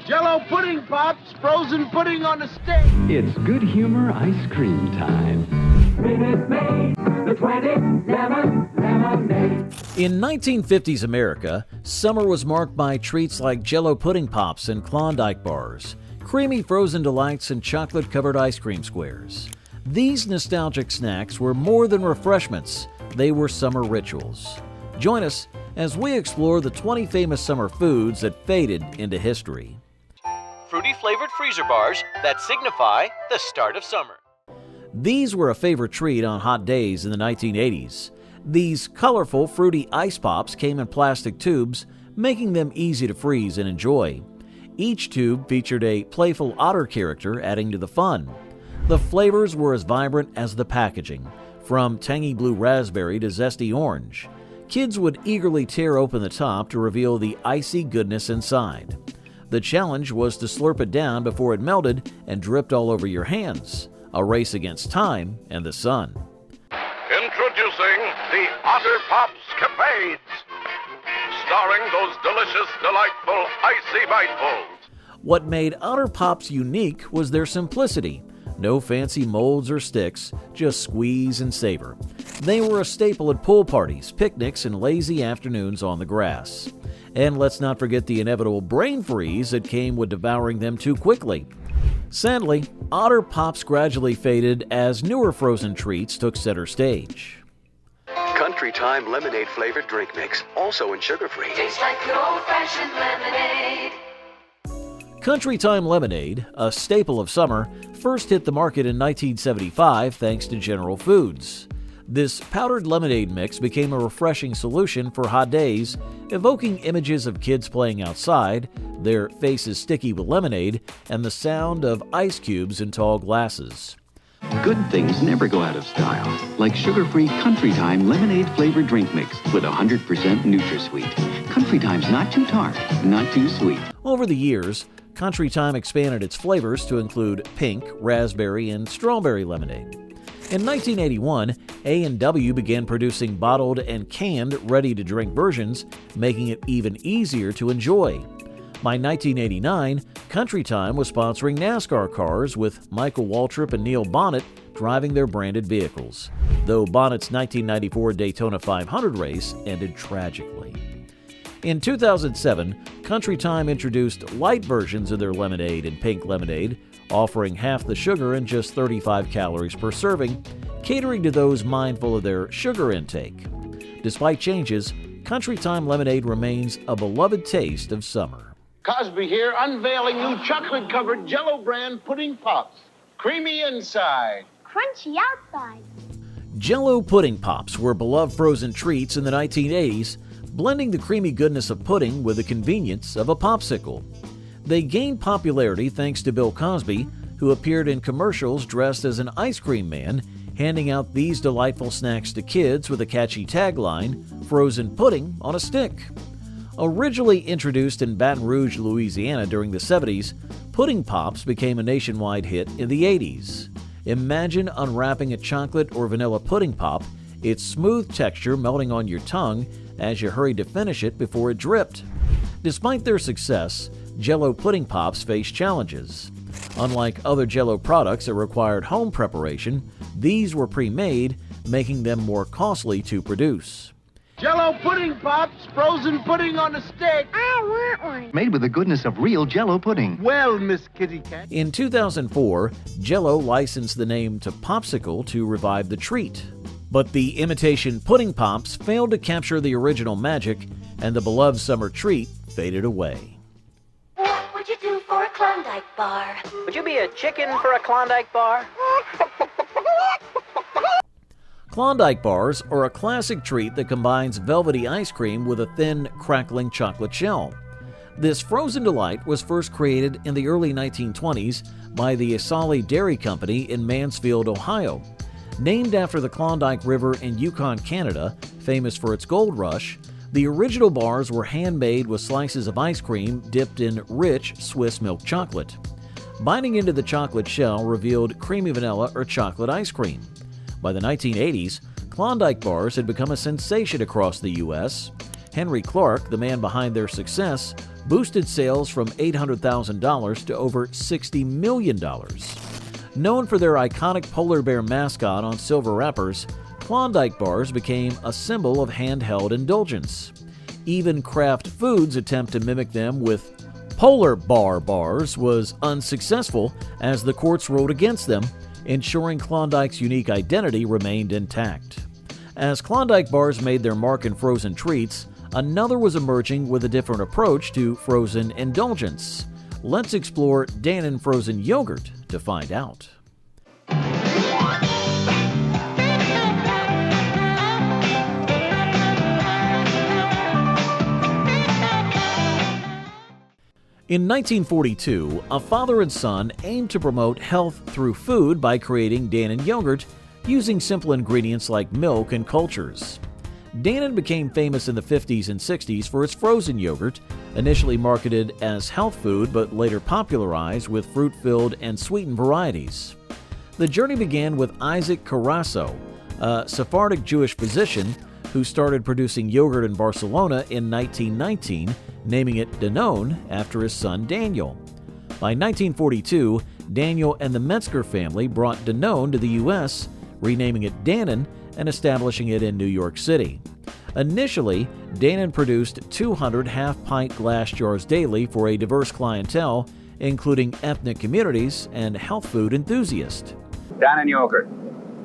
Jell-O pudding pops, frozen pudding on a stick. It's good humor ice cream time. Minute Maid, the 27 lemonade. In 1950s America, summer was marked by treats like Jell-O pudding pops and Klondike bars, creamy frozen delights, and chocolate-covered ice cream squares. These nostalgic snacks were more than refreshments, they were summer rituals. Join us as we explore the 20 famous summer foods that faded into history. Fruity flavored freezer bars that signify the start of summer. These were a favorite treat on hot days in the 1980s. These colorful, fruity ice pops came in plastic tubes, making them easy to freeze and enjoy. Each tube featured a playful otter character, adding to the fun. The flavors were as vibrant as the packaging, from tangy blue raspberry to zesty orange. Kids would eagerly tear open the top to reveal the icy goodness inside. The challenge was to slurp it down before it melted and dripped all over your hands, a race against time and the sun. Introducing the Otter Pops Capades, starring those delicious, delightful, icy bitefuls. What made Otter Pops unique was their simplicity. No fancy molds or sticks, just squeeze and savor. They were a staple at pool parties, picnics, and lazy afternoons on the grass. And let's not forget the inevitable brain freeze that came with devouring them too quickly. Sadly, Otter Pops gradually faded as newer frozen treats took center stage. Country Time lemonade flavored drink mix, also in sugar-free. Tastes like good old-fashioned lemonade. Country Time lemonade, a staple of summer, first hit the market in 1975 thanks to General Foods. This powdered lemonade mix became a refreshing solution for hot days, evoking images of kids playing outside, their faces sticky with lemonade, and the sound of ice cubes in tall glasses. Good things never go out of style, like sugar-free Country Time lemonade-flavored drink mix with 100% NutraSweet. Country Time's not too tart, not too sweet. Over the years, Country Time expanded its flavors to include pink, raspberry, and strawberry lemonade. In 1981, A&W began producing bottled and canned ready-to-drink versions, making it even easier to enjoy. By 1989, Country Time was sponsoring NASCAR cars with Michael Waltrip and Neil Bonnet driving their branded vehicles, though Bonnet's 1994 Daytona 500 race ended tragically. In 2007, Country Time introduced light versions of their lemonade and pink lemonade, offering half the sugar and just 35 calories per serving, catering to those mindful of their sugar intake. Despite changes, Country Time lemonade remains a beloved taste of summer. Cosby here, unveiling new chocolate-covered Jell-O brand pudding pops. Creamy inside. Crunchy outside. Jell-O pudding pops were beloved frozen treats in the 1980s, blending the creamy goodness of pudding with the convenience of a popsicle. They gained popularity thanks to Bill Cosby, who appeared in commercials dressed as an ice cream man, handing out these delightful snacks to kids with a catchy tagline, "Frozen pudding on a stick." Originally introduced in Baton Rouge, Louisiana during the 70s, pudding pops became a nationwide hit in the 80s. Imagine unwrapping a chocolate or vanilla pudding pop, its smooth texture melting on your tongue as you hurried to finish it before it dripped. Despite their success, Jell-O pudding pops faced challenges. Unlike other Jell-O products that required home preparation, these were pre-made, making them more costly to produce. Jell-O pudding pops, frozen pudding on a stick. I want one. Made with the goodness of real Jell-O pudding. Well, Miss Kitty Cat. In 2004, Jell-O licensed the name to Popsicle to revive the treat. But the imitation pudding pops failed to capture the original magic, and the beloved summer treat faded away. What would you do for a Klondike bar? Would you be a chicken for a Klondike bar? Klondike bars are a classic treat that combines velvety ice cream with a thin, crackling chocolate shell. This frozen delight was first created in the early 1920s by the Asali Dairy Company in Mansfield, Ohio. Named after the Klondike River in Yukon, Canada, famous for its gold rush, the original bars were handmade with slices of ice cream dipped in rich Swiss milk chocolate. Biting into the chocolate shell revealed creamy vanilla or chocolate ice cream. By the 1980s, Klondike bars had become a sensation across the U.S. Henry Clark, the man behind their success, boosted sales from $800,000 to over $60 million. Known for their iconic polar bear mascot on silver wrappers, Klondike bars became a symbol of handheld indulgence. Even Kraft Foods' attempt to mimic them with Polar Bar bars was unsuccessful as the courts ruled against them, ensuring Klondike's unique identity remained intact. As Klondike bars made their mark in frozen treats, another was emerging with a different approach to frozen indulgence. Let's explore Dannon frozen yogurt to find out. In 1942, a father and son aimed to promote health through food by creating Dannon yogurt using simple ingredients like milk and cultures. Dannon became famous in the 50s and 60s for its frozen yogurt, initially marketed as health food but later popularized with fruit-filled and sweetened varieties. The journey began with Isaac Carasso, a Sephardic Jewish physician who started producing yogurt in Barcelona in 1919, naming it Danone after his son Daniel. By 1942, Daniel and the Metzger family brought Danone to the U.S., renaming it Dannon and establishing it in New York City. Initially, Dannon produced 200 half-pint glass jars daily for a diverse clientele, including ethnic communities and health food enthusiasts. Dannon yogurt.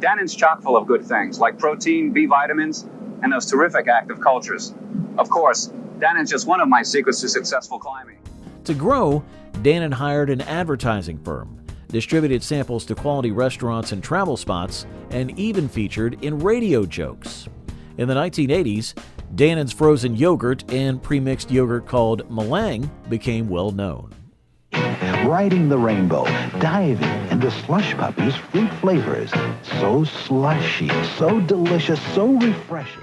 Dannon's chock full of good things like protein, B vitamins, and those terrific active cultures. Of course, Dannon's just one of my secrets to successful climbing. To grow, Dannon hired an advertising firm, distributed samples to quality restaurants and travel spots, and even featured in radio jokes. In the 1980s, Dannon's frozen yogurt and premixed yogurt called meringue became well known. Riding the rainbow, diving into Slush Puppy's fruit flavors. So slushy, so delicious, so refreshing.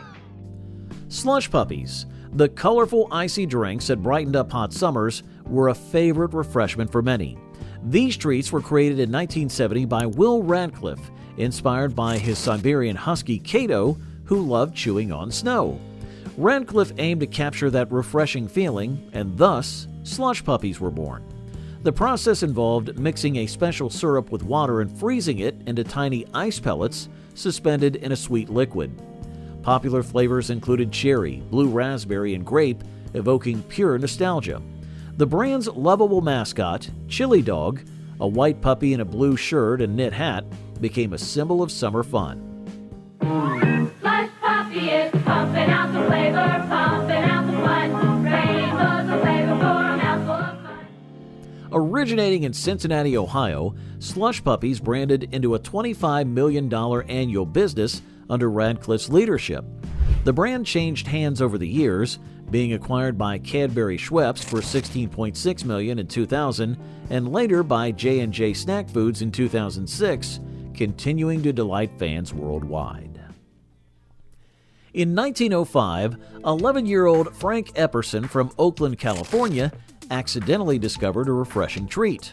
Slush Puppies, the colorful icy drinks that brightened up hot summers, were a favorite refreshment for many. These treats were created in 1970 by Will Radcliffe, inspired by his Siberian husky Kato, who loved chewing on snow. Radcliffe aimed to capture that refreshing feeling, and thus, Slush Puppies were born. The process involved mixing a special syrup with water and freezing it into tiny ice pellets suspended in a sweet liquid. Popular flavors included cherry, blue raspberry, and grape, evoking pure nostalgia. The brand's lovable mascot, Chili Dog, a white puppy in a blue shirt and knit hat, became a symbol of summer fun. Slush Puppy is pumping out the flavor, pumping out the fun. Rainbows of flavor for a mouthful of fun. Originating in Cincinnati, Ohio, Slush Puppies branded into a $25 million annual business under Radcliffe's leadership. The brand changed hands over the years, being acquired by Cadbury Schweppes for $16.6 million in 2000 and later by J&J Snack Foods in 2006, continuing to delight fans worldwide. In 1905, 11-year-old Frank Epperson from Oakland, California, accidentally discovered a refreshing treat.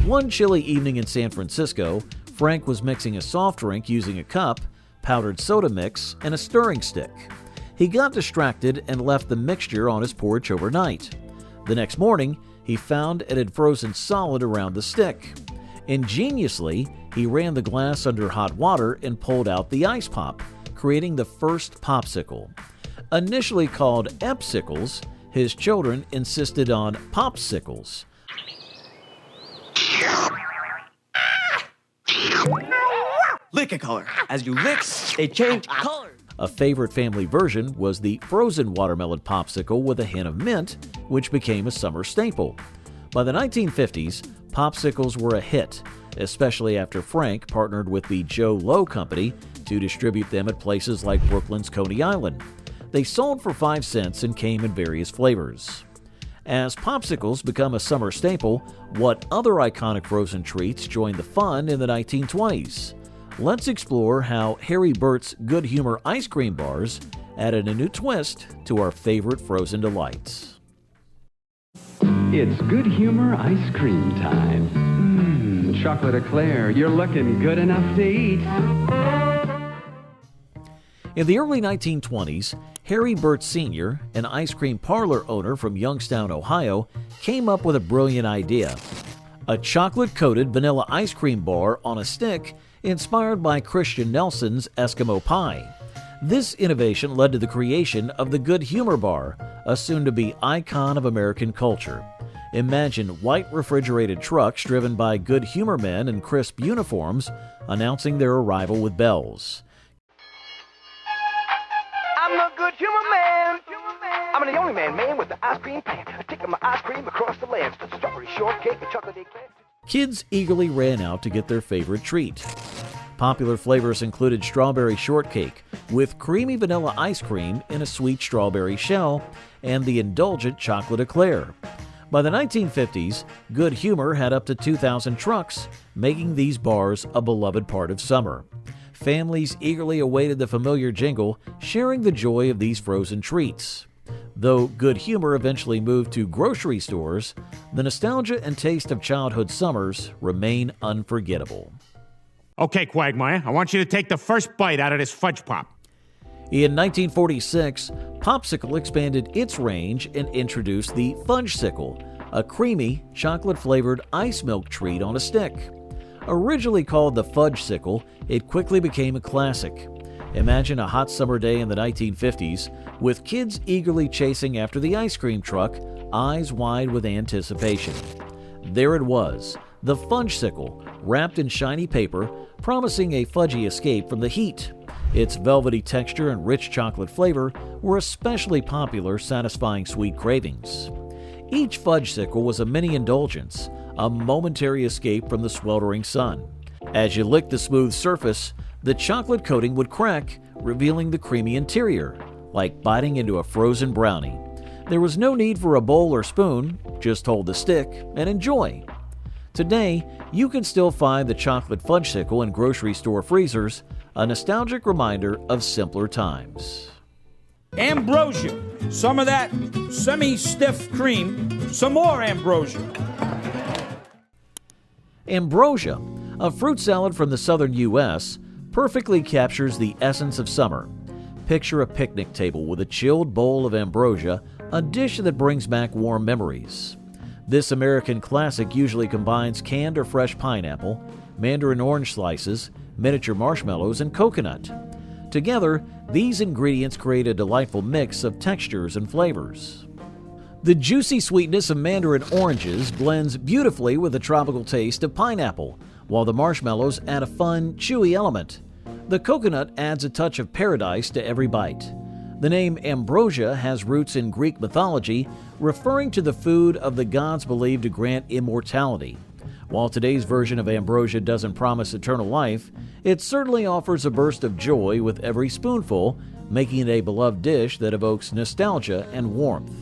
One chilly evening in San Francisco, Frank was mixing a soft drink using a cup, powdered soda mix, and a stirring stick. He got distracted and left the mixture on his porch overnight. The next morning, he found it had frozen solid around the stick. Ingeniously, he ran the glass under hot water and pulled out the ice pop, creating the first popsicle. Initially called Epsicles, his children insisted on Popsicles. Lick a color. As you lick, they change color. A favorite family version was the frozen watermelon popsicle with a hint of mint, which became a summer staple. By the 1950s, popsicles were a hit, especially after Frank partnered with the Joe Low Company to distribute them at places like Brooklyn's Coney Island. They sold for 5 cents and came in various flavors. As popsicles become a summer staple, what other iconic frozen treats joined the fun in the 1920s? Let's explore how Harry Burt's Good Humor ice cream bars added a new twist to our favorite frozen delights. It's Good Humor ice cream time. Chocolate eclair, you're looking good enough to eat. In the early 1920s, Harry Burt Sr., an ice cream parlor owner from Youngstown, Ohio, came up with a brilliant idea. A chocolate-coated vanilla ice cream bar on a stick inspired by Christian Nelson's Eskimo Pie. This innovation led to the creation of the Good Humor Bar, a soon-to-be icon of American culture. Imagine white refrigerated trucks driven by Good Humor men in crisp uniforms announcing their arrival with bells. I'm the Good Humor Man. I'm the only man with the ice cream pan. Taking my ice cream across the land. Strawberry shortcake and chocolate eclair. Kids eagerly ran out to get their favorite treat. Popular flavors included strawberry shortcake with creamy vanilla ice cream in a sweet strawberry shell and the indulgent chocolate eclair. By the 1950s, Good Humor had up to 2,000 trucks, making these bars a beloved part of summer. Families eagerly awaited the familiar jingle, sharing the joy of these frozen treats. Though Good Humor eventually moved to grocery stores, the nostalgia and taste of childhood summers remain unforgettable. Okay, Quagmire, I want you to take the first bite out of this fudge pop. In 1946, Popsicle expanded its range and introduced the Fudgesicle, a creamy, chocolate-flavored ice milk treat on a stick. Originally called the Fudgesicle, it quickly became a classic. Imagine a hot summer day in the 1950s with kids eagerly chasing after the ice cream truck, eyes wide with anticipation. There it was, the Fudgesicle, wrapped in shiny paper, promising a fudgy escape from the heat. Its velvety texture and rich chocolate flavor were especially popular, satisfying sweet cravings. Each Fudgesicle was a mini indulgence, a momentary escape from the sweltering sun. As you licked the smooth surface, the chocolate coating would crack, revealing the creamy interior, like biting into a frozen brownie. There was no need for a bowl or spoon, just hold the stick and enjoy. Today, you can still find the chocolate Fudgesicle in grocery store freezers, a nostalgic reminder of simpler times. Ambrosia, some of that semi-stiff cream, some more ambrosia. Ambrosia, a fruit salad from the southern U.S., perfectly captures the essence of summer. Picture a picnic table with a chilled bowl of ambrosia, a dish that brings back warm memories. This American classic usually combines canned or fresh pineapple, mandarin orange slices, miniature marshmallows, and coconut. Together, these ingredients create a delightful mix of textures and flavors. The juicy sweetness of mandarin oranges blends beautifully with the tropical taste of pineapple, while the marshmallows add a fun, chewy element. The coconut adds a touch of paradise to every bite. The name ambrosia has roots in Greek mythology, referring to the food of the gods believed to grant immortality. While today's version of ambrosia doesn't promise eternal life, it certainly offers a burst of joy with every spoonful, making it a beloved dish that evokes nostalgia and warmth.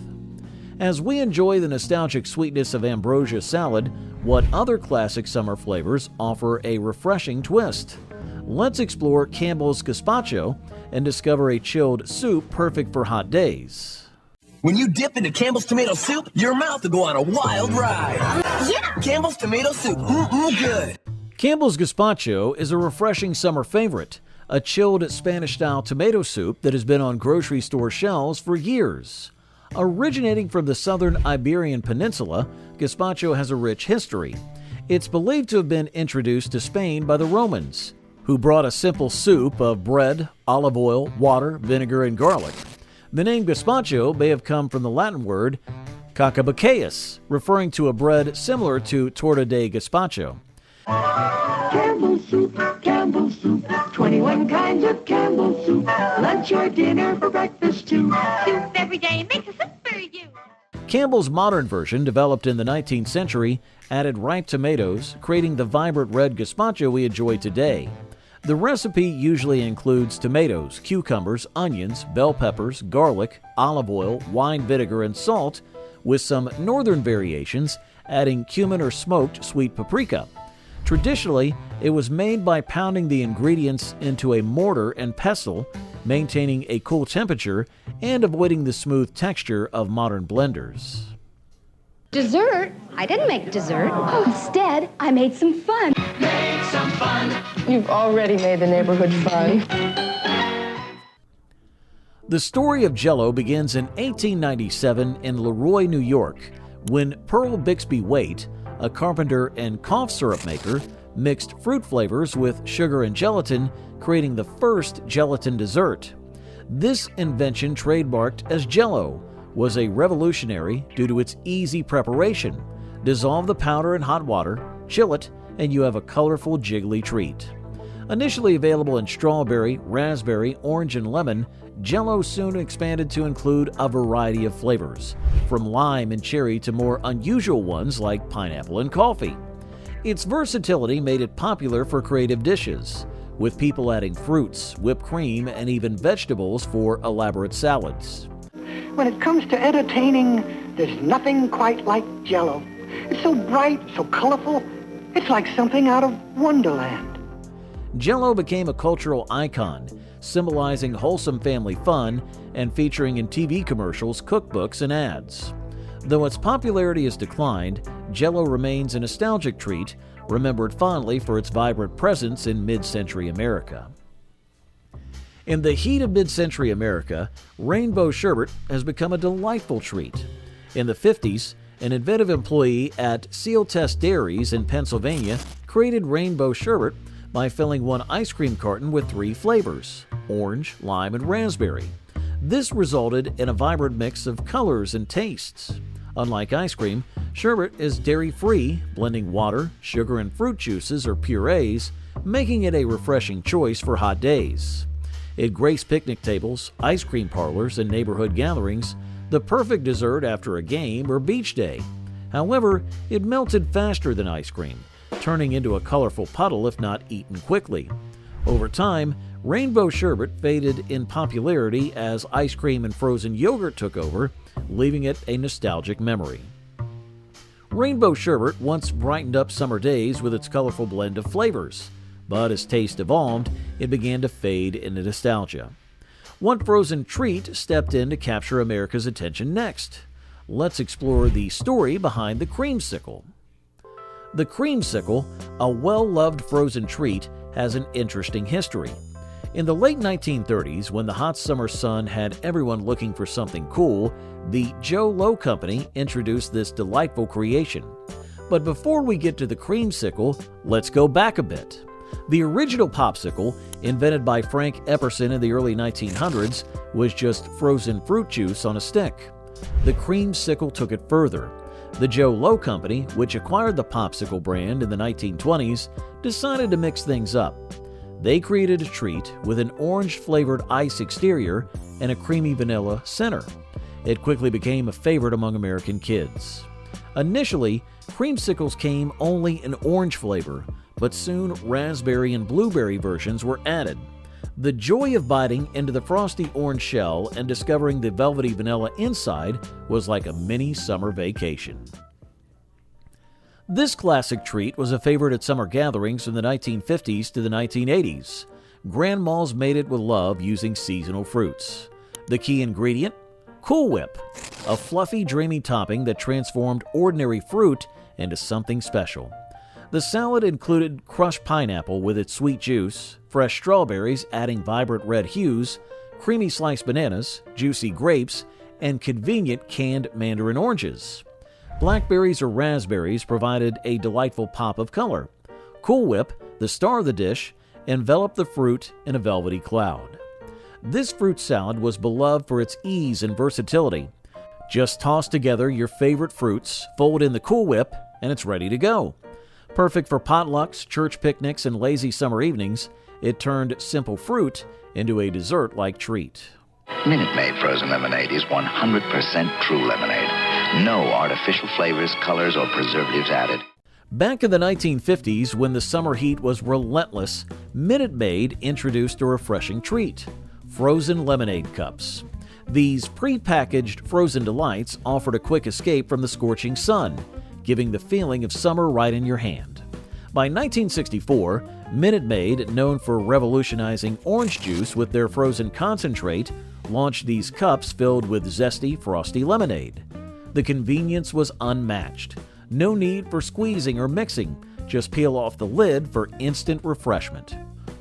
As we enjoy the nostalgic sweetness of ambrosia salad, what other classic summer flavors offer a refreshing twist? Let's explore Campbell's Gazpacho and discover a chilled soup perfect for hot days. When you dip into Campbell's tomato soup, your mouth will go on a wild ride. Yeah! Campbell's tomato soup, good. Campbell's Gazpacho is a refreshing summer favorite, a chilled Spanish-style tomato soup that has been on grocery store shelves for years. Originating from the southern Iberian Peninsula, gazpacho has a rich history. It's believed to have been introduced to Spain by the Romans, who brought a simple soup of bread, olive oil, water, vinegar, and garlic. The name gazpacho may have come from the Latin word cacabaceus, referring to a bread similar to torta de gazpacho. Campbell's soup, 21 kinds of Campbell's soup. Lunch or dinner for breakfast too. Soup every day makes a soup for you. Campbell's modern version, developed in the 19th century, added ripe tomatoes, creating the vibrant red gazpacho we enjoy today. The recipe usually includes tomatoes, cucumbers, onions, bell peppers, garlic, olive oil, wine vinegar, and salt, with some northern variations adding cumin or smoked sweet paprika. Traditionally, it was made by pounding the ingredients into a mortar and pestle, maintaining a cool temperature and avoiding the smooth texture of modern blenders. Dessert? I didn't make dessert. Instead, I made some fun. Made some fun. You've already made the neighborhood fun. The story of Jell-O begins in 1897 in Leroy, New York, when Pearl Bixby Waite, a carpenter and cough syrup maker, mixed fruit flavors with sugar and gelatin, creating the first gelatin dessert. This invention, trademarked as Jell-O, was a revolutionary due to its easy preparation. Dissolve the powder in hot water, chill it, and you have a colorful, jiggly treat. Initially available in strawberry, raspberry, orange, and lemon, Jell-O soon expanded to include a variety of flavors, from lime and cherry to more unusual ones like pineapple and coffee. Its versatility made it popular for creative dishes, with people adding fruits, whipped cream, and even vegetables for elaborate salads. When it comes to entertaining, there's nothing quite like Jell-O. It's so bright, so colorful, it's like something out of Wonderland. Jell-O became a cultural icon, symbolizing wholesome family fun and featuring in TV commercials, cookbooks, and ads. Though its popularity has declined, Jell-O remains a nostalgic treat, remembered fondly for its vibrant presence in mid-century America. In the heat of mid-century America, rainbow sherbet has become a delightful treat. In the 50s, an inventive employee at Seal Test Dairies in Pennsylvania created rainbow sherbet by filling one ice cream carton with 3 flavors: orange, lime, and raspberry. This resulted in a vibrant mix of colors and tastes. Unlike ice cream, sherbet is dairy-free, blending water, sugar, and fruit juices or purees, making it a refreshing choice for hot days. It graced picnic tables, ice cream parlors, and neighborhood gatherings, the perfect dessert after a game or beach day. However, it melted faster than ice cream, turning into a colorful puddle if not eaten quickly. Over time, rainbow sherbet faded in popularity as ice cream and frozen yogurt took over, leaving it a nostalgic memory. Rainbow sherbet once brightened up summer days with its colorful blend of flavors, but as taste evolved, it began to fade into nostalgia. What frozen treat stepped in to capture America's attention next? Let's explore the story behind the creamsicle. The creamsicle, a well-loved frozen treat, has an interesting history. In the late 1930s, when the hot summer sun had everyone looking for something cool, the Joe Low Company introduced this delightful creation. But before we get to the creamsicle, let's go back a bit. The original popsicle, invented by Frank Epperson in the early 1900s, was just frozen fruit juice on a stick. The creamsicle took it further. The Joe Low Company, which acquired the popsicle brand in the 1920s, decided to mix things up. They created a treat with an orange-flavored ice exterior and a creamy vanilla center. It quickly became a favorite among American kids. Initially, creamsicles came only in orange flavor, but soon raspberry and blueberry versions were added. The joy of biting into the frosty orange shell and discovering the velvety vanilla inside was like a mini summer vacation. This classic treat was a favorite at summer gatherings from the 1950s to the 1980s. Grandmas made it with love using seasonal fruits. The key ingredient? Cool Whip, a fluffy, dreamy topping that transformed ordinary fruit into something special. The salad included crushed pineapple with its sweet juice, fresh strawberries adding vibrant red hues, creamy sliced bananas, juicy grapes, and convenient canned mandarin oranges. Blackberries or raspberries provided a delightful pop of color. Cool Whip, the star of the dish, enveloped the fruit in a velvety cloud. This fruit salad was beloved for its ease and versatility. Just toss together your favorite fruits, fold in the Cool Whip, and it's ready to go. Perfect for potlucks, church picnics, and lazy summer evenings, it turned simple fruit into a dessert-like treat. Minute Maid frozen lemonade is 100% true lemonade. No artificial flavors, colors, or preservatives added. Back in the 1950s, when the summer heat was relentless, Minute Maid introduced a refreshing treat: frozen lemonade cups. These pre-packaged frozen delights offered a quick escape from the scorching sun, giving the feeling of summer right in your hand. By 1964, Minute Maid, known for revolutionizing orange juice with their frozen concentrate, launched these cups filled with zesty, frosty lemonade. The convenience was unmatched. No need for squeezing or mixing, just peel off the lid for instant refreshment.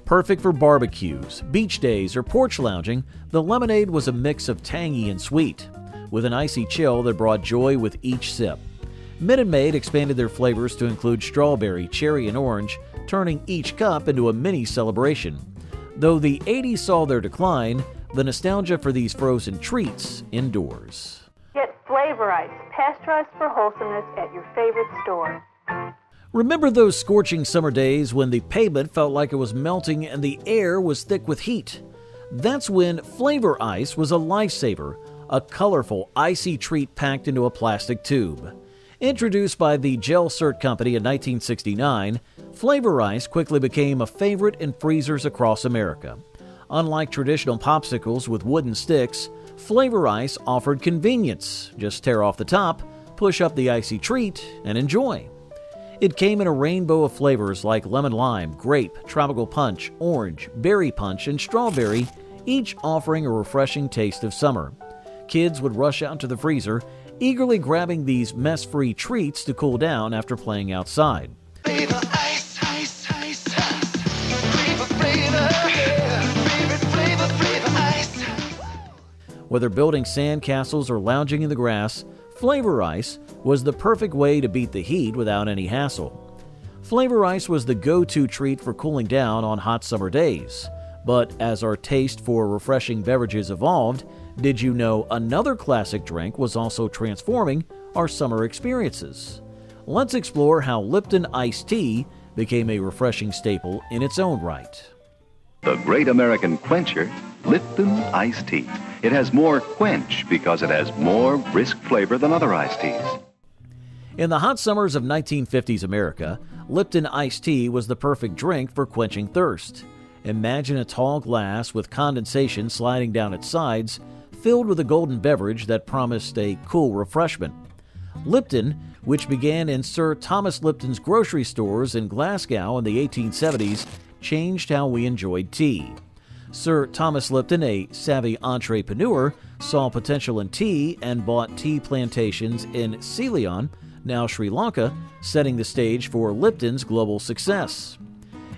Perfect for barbecues, beach days, or porch lounging, the lemonade was a mix of tangy and sweet, with an icy chill that brought joy with each sip. Minute Maid expanded their flavors to include strawberry, cherry, and orange, turning each cup into a mini celebration. Though the 80s saw their decline, the nostalgia for these frozen treats endures. Get Flavor Ice, pasteurized for wholesomeness at your favorite store. Remember those scorching summer days when the pavement felt like it was melting and the air was thick with heat? That's when Flavor Ice was a lifesaver, a colorful, icy treat packed into a plastic tube. Introduced by the Gel Cert Company in 1969, Flavor Ice quickly became a favorite in freezers across America. Unlike traditional popsicles with wooden sticks, Flavor Ice offered convenience. Just tear off the top, push up the icy treat, and enjoy. It came in a rainbow of flavors like lemon lime, grape, tropical punch, orange, berry punch, and strawberry, each offering a refreshing taste of summer. Kids would rush out to the freezer, eagerly grabbing these mess-free treats to cool down after playing outside. Flavor ice, ice, ice, ice. Flavor, flavor ice. Whether building sand castles or lounging in the grass, Flavor Ice was the perfect way to beat the heat without any hassle. Flavor Ice was the go-to treat for cooling down on hot summer days. But as our taste for refreshing beverages evolved, did you know another classic drink was also transforming our summer experiences? Let's explore how Lipton iced tea became a refreshing staple in its own right. The great American quencher, Lipton iced tea. It has more quench because it has more brisk flavor than other iced teas. In the hot summers of 1950s America, Lipton iced tea was the perfect drink for quenching thirst. Imagine a tall glass with condensation sliding down its sides, filled with a golden beverage that promised a cool refreshment. Lipton, which began in Sir Thomas Lipton's grocery stores in Glasgow in the 1870s, changed how we enjoyed tea. Sir Thomas Lipton, a savvy entrepreneur, saw potential in tea and bought tea plantations in Ceylon, now Sri Lanka, setting the stage for Lipton's global success.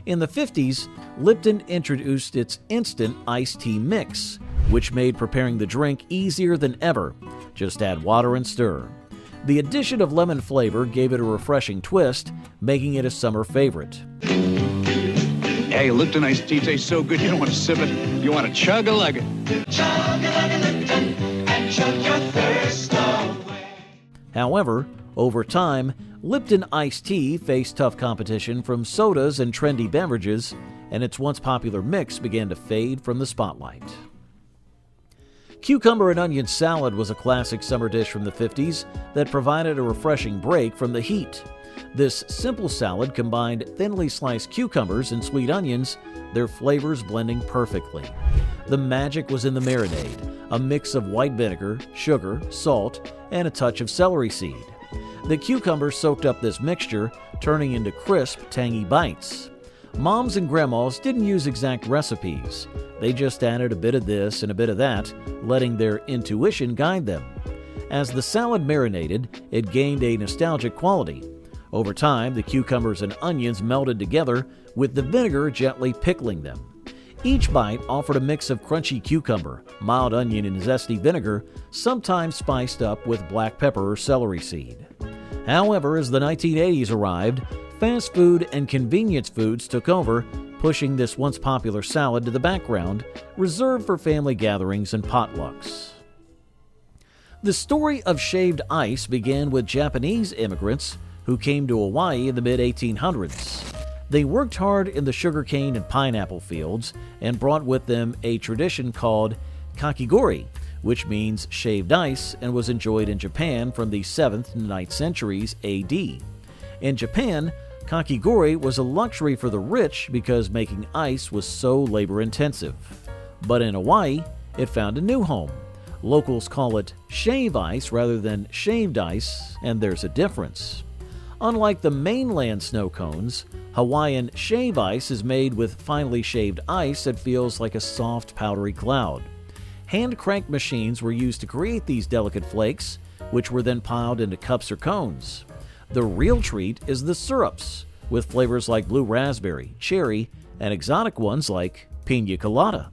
In the 50s, Lipton introduced its instant iced tea mix, which made preparing the drink easier than ever. Just add water and stir. The addition of lemon flavor gave it a refreshing twist, making it a summer favorite. Hey, Lipton iced tea tastes so good you don't want to sip it. You want to chug-a-lug it. Chug-a-lug Lipton and chug your thirst away. However, over time, Lipton iced tea faced tough competition from sodas and trendy beverages, and its once popular mix began to fade from the spotlight. Cucumber and onion salad was a classic summer dish from the 50s that provided a refreshing break from the heat. This simple salad combined thinly sliced cucumbers and sweet onions, their flavors blending perfectly. The magic was in the marinade, a mix of white vinegar, sugar, salt, and a touch of celery seed. The cucumbers soaked up this mixture, turning into crisp, tangy bites. Moms and grandmas didn't use exact recipes. They just added a bit of this and a bit of that, letting their intuition guide them. As the salad marinated, it gained a nostalgic quality. Over time, the cucumbers and onions melted together, with the vinegar gently pickling them. Each bite offered a mix of crunchy cucumber, mild onion, and zesty vinegar, sometimes spiced up with black pepper or celery seed. However, as the 1980s arrived, fast food and convenience foods took over, pushing this once popular salad to the background, reserved for family gatherings and potlucks. The story of shaved ice began with Japanese immigrants who came to Hawaii in the mid-1800s. They worked hard in the sugarcane and pineapple fields and brought with them a tradition called kakigori, which means shaved ice and was enjoyed in Japan from the 7th and 9th centuries AD. In Japan, kakigori was a luxury for the rich because making ice was so labor-intensive. But in Hawaii, it found a new home. Locals call it shave ice rather than shaved ice, and there's a difference. Unlike the mainland snow cones, Hawaiian shave ice is made with finely shaved ice that feels like a soft, powdery cloud. Hand-cranked machines were used to create these delicate flakes, which were then piled into cups or cones. The real treat is the syrups, with flavors like blue raspberry, cherry, and exotic ones like pina colada.